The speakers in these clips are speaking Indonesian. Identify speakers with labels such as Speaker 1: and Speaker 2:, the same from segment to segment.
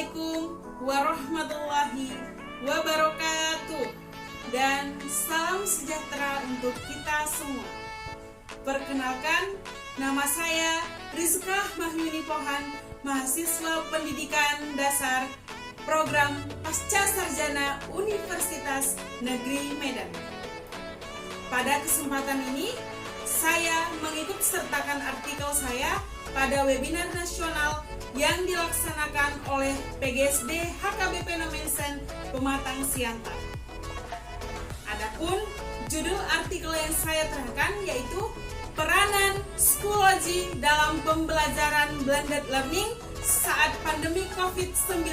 Speaker 1: Assalamualaikum warahmatullahi wabarakatuh. Dan salam sejahtera untuk kita semua. Perkenalkan, nama saya Rizka Mahyuni Pohan, mahasiswa pendidikan dasar program Pasca Sarjana Universitas Negeri Medan. Pada kesempatan ini, saya mengikut sertakan artikel saya pada webinar nasional yang dilaksanakan oleh PGSD HKBP Nomensen Pematang Siantar. Adapun judul artikel yang saya terangkan yaitu peranan Schoology dalam pembelajaran blended learning saat pandemi COVID-19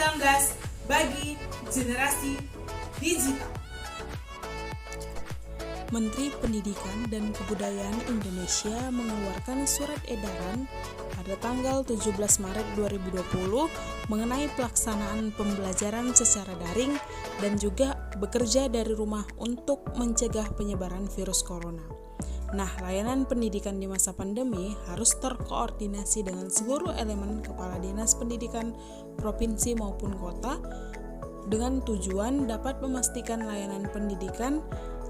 Speaker 1: bagi generasi digital.
Speaker 2: Menteri Pendidikan dan Kebudayaan Indonesia mengeluarkan surat edaran pada tanggal 17 Maret 2020 mengenai pelaksanaan pembelajaran secara daring dan juga bekerja dari rumah untuk mencegah penyebaran virus corona. Nah, layanan pendidikan di masa pandemi harus terkoordinasi dengan seluruh elemen kepala dinas pendidikan provinsi maupun kota dengan tujuan dapat memastikan layanan pendidikan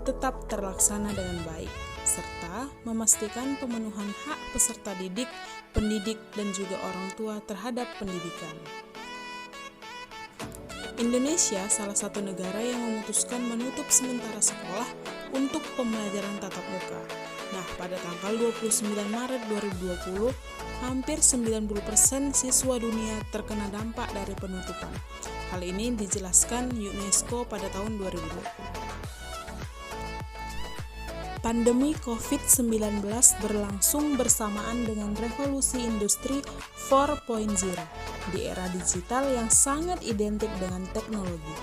Speaker 2: tetap terlaksana dengan baik, serta memastikan pemenuhan hak peserta didik, pendidik, dan juga orang tua terhadap pendidikan. Indonesia salah satu negara yang memutuskan menutup sementara sekolah untuk pembelajaran tatap muka. Nah, pada tanggal 29 Maret 2020, hampir 90% siswa dunia terkena dampak dari penutupan. Hal ini dijelaskan UNESCO pada tahun 2020. Pandemi COVID-19 berlangsung bersamaan dengan revolusi industri 4.0 di era digital yang sangat identik dengan teknologi.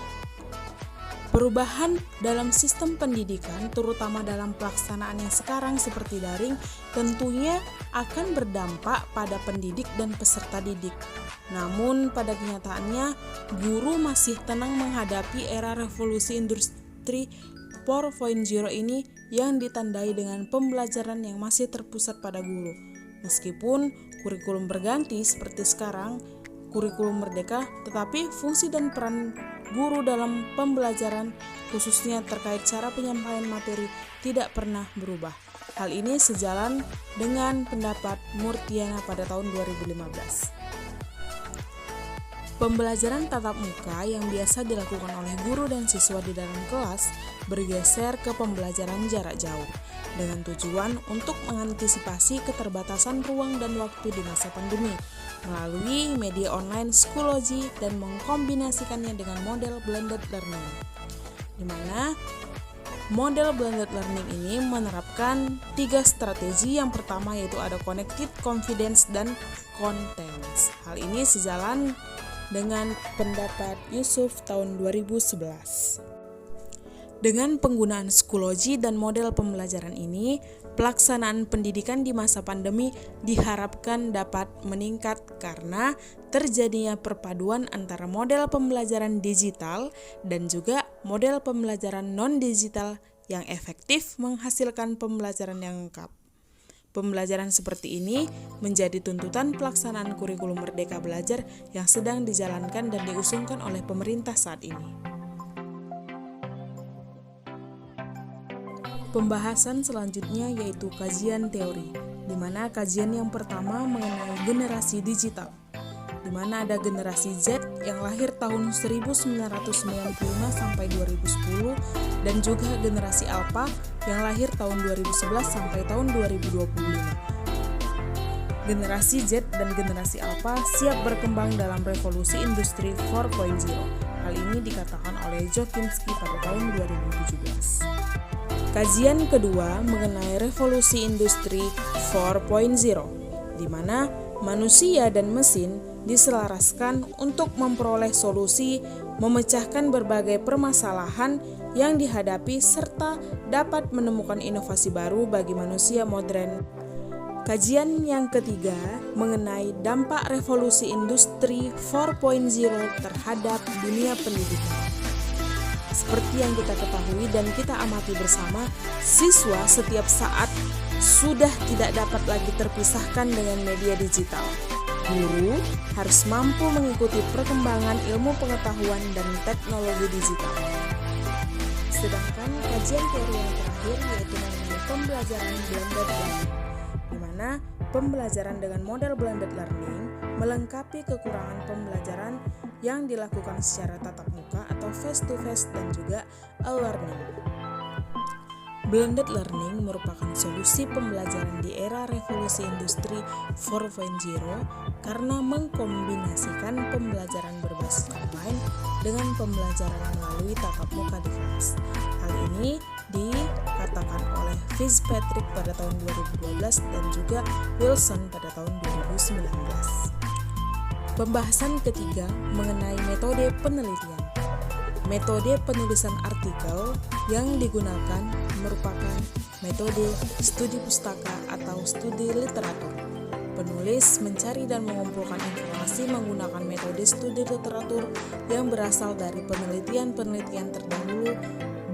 Speaker 2: Perubahan dalam sistem pendidikan, terutama dalam pelaksanaan yang sekarang seperti daring, tentunya akan berdampak pada pendidik dan peserta didik. Namun, pada kenyataannya, guru masih tenang menghadapi era revolusi industri 4.0 ini yang ditandai dengan pembelajaran yang masih terpusat pada guru. Meskipun kurikulum berganti seperti sekarang, kurikulum merdeka, tetapi fungsi dan peran guru dalam pembelajaran khususnya terkait cara penyampaian materi tidak pernah berubah. Hal ini sejalan dengan pendapat Murtiana pada tahun 2015. Pembelajaran tatap muka yang biasa dilakukan oleh guru dan siswa di dalam kelas bergeser ke pembelajaran jarak jauh dengan tujuan untuk mengantisipasi keterbatasan ruang dan waktu di masa pandemi melalui media online Schoology dan mengkombinasikannya dengan model blended learning, di mana model blended learning ini menerapkan 3 strategi. Yang pertama yaitu ada connected, confidence, dan contents. Hal ini sejalan dengan pendapat Yusuf tahun 2011. Dengan penggunaan Schoology dan model pembelajaran ini, pelaksanaan pendidikan di masa pandemi diharapkan dapat meningkat karena terjadinya perpaduan antara model pembelajaran digital dan juga model pembelajaran non-digital yang efektif menghasilkan pembelajaran yang lengkap. Pembelajaran seperti ini menjadi tuntutan pelaksanaan kurikulum Merdeka Belajar yang sedang dijalankan dan diusungkan oleh pemerintah saat ini. Pembahasan selanjutnya yaitu kajian teori, di mana kajian yang pertama mengenai generasi digital, di mana ada generasi Z yang lahir tahun 1995 sampai 2010 dan juga generasi Alpha yang lahir tahun 2011 sampai tahun 2025. Generasi Z dan generasi Alpha siap berkembang dalam revolusi industri 4.0. Hal ini dikatakan oleh Jokinski pada tahun 2017. Kajian kedua mengenai revolusi industri 4.0, di mana manusia dan mesin diselaraskan untuk memperoleh solusi memecahkan berbagai permasalahan yang dihadapi serta dapat menemukan inovasi baru bagi manusia modern. Kajian yang ketiga mengenai dampak revolusi industri 4.0 terhadap dunia pendidikan. Seperti yang kita ketahui dan kita amati bersama, siswa setiap saat sudah tidak dapat lagi terpisahkan dengan media digital. Guru harus mampu mengikuti perkembangan ilmu pengetahuan dan teknologi digital. Sedangkan kajian teori yang terakhir yaitu mengenai pembelajaran blended learning, di mana pembelajaran dengan model blended learning melengkapi kekurangan pembelajaran yang dilakukan secara tatap muka atau face-to-face dan juga e-learning. Blended learning merupakan solusi pembelajaran di era revolusi industri 4.0 karena mengkombinasikan pembelajaran berbasis online dengan pembelajaran melalui tatap muka di kelas. Hal ini dikatakan oleh Fitzpatrick pada tahun 2012 dan juga Wilson pada tahun 2019. Pembahasan ketiga mengenai metode penelitian. Metode penulisan artikel yang digunakan merupakan metode studi pustaka atau studi literatur. Penulis mencari dan mengumpulkan informasi menggunakan metode studi literatur yang berasal dari penelitian-penelitian terdahulu,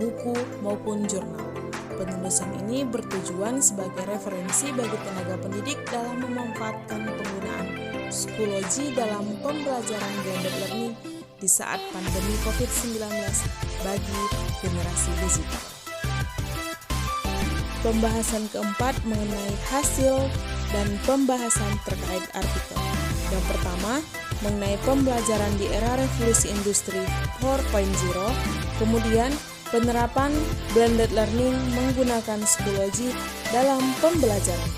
Speaker 2: buku maupun jurnal. Penulisan ini bertujuan sebagai referensi bagi tenaga pendidik dalam memanfaatkan penggunaan psikologi dalam pembelajaran blended learning di saat pandemi COVID-19 bagi generasi digital. Pembahasan keempat mengenai hasil dan pembahasan terkait artikel. Yang pertama, mengenai pembelajaran di era revolusi industri 4.0, kemudian penerapan blended learning menggunakan psikologi dalam pembelajaran.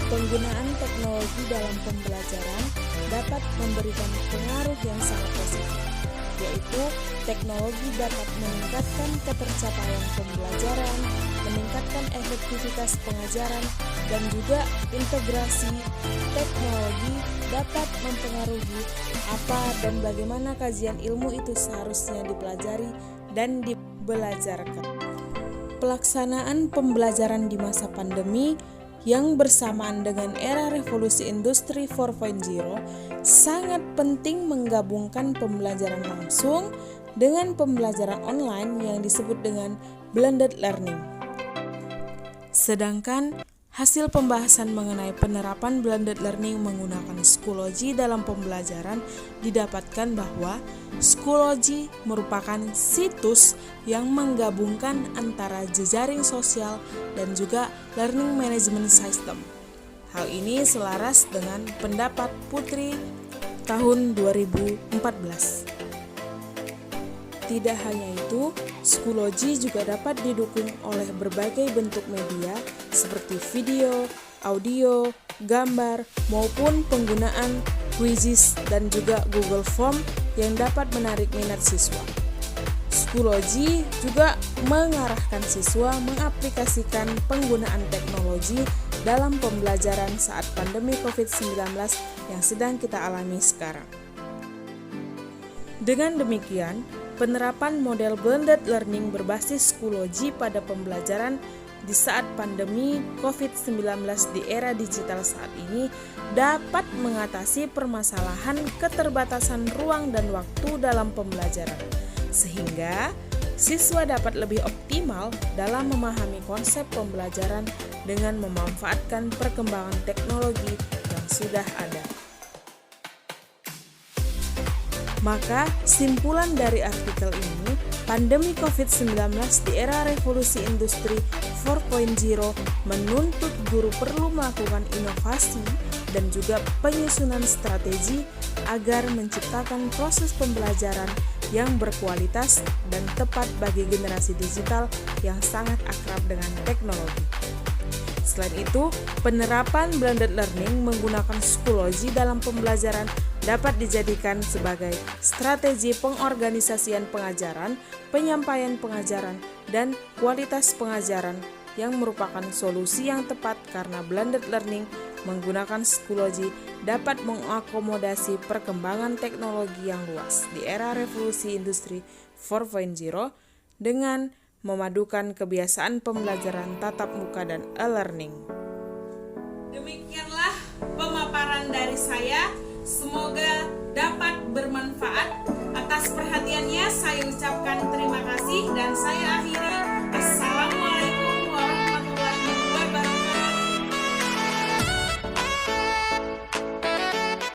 Speaker 2: Penggunaan teknologi dalam pembelajaran dapat memberikan pengaruh yang sangat positif, yaitu teknologi dapat meningkatkan ketercapaian pembelajaran, meningkatkan efektivitas pengajaran, dan juga integrasi teknologi dapat mempengaruhi apa dan bagaimana kajian ilmu itu seharusnya dipelajari dan dibelajarkan. Pelaksanaan pembelajaran di masa pandemi yang bersamaan dengan era revolusi industri 4.0 sangat penting menggabungkan pembelajaran langsung dengan pembelajaran online yang disebut dengan blended learning. Sedangkan hasil pembahasan mengenai penerapan blended learning menggunakan psikologi dalam pembelajaran didapatkan bahwa psikologi merupakan situs yang menggabungkan antara jejaring sosial dan juga learning management system. Hal ini selaras dengan pendapat Putri tahun 2014. Tidak hanya itu, psikologi juga dapat didukung oleh berbagai bentuk media seperti video, audio, gambar, maupun penggunaan quizzes dan juga Google Form yang dapat menarik minat siswa. Psikologi juga mengarahkan siswa mengaplikasikan penggunaan teknologi dalam pembelajaran saat pandemi COVID-19 yang sedang kita alami sekarang. Dengan demikian, penerapan model blended learning berbasis psikologi pada pembelajaran di saat pandemi COVID-19 di era digital saat ini dapat mengatasi permasalahan keterbatasan ruang dan waktu dalam pembelajaran, sehingga siswa dapat lebih optimal dalam memahami konsep pembelajaran dengan memanfaatkan perkembangan teknologi yang sudah ada. Maka, simpulan dari artikel ini, pandemi COVID-19 di era revolusi industri 4.0 menuntut guru perlu melakukan inovasi dan juga penyusunan strategi agar menciptakan proses pembelajaran yang berkualitas dan tepat bagi generasi digital yang sangat akrab dengan teknologi. Selain itu, penerapan blended learning menggunakan psikologi dalam pembelajaran dapat dijadikan sebagai strategi pengorganisasian pengajaran, penyampaian pengajaran, dan kualitas pengajaran yang merupakan solusi yang tepat karena blended learning menggunakan psikologi dapat mengakomodasi perkembangan teknologi yang luas di era revolusi industri 4.0 dengan memadukan kebiasaan pembelajaran tatap muka dan e-learning.
Speaker 1: Demikianlah pemaparan dari saya. Semoga dapat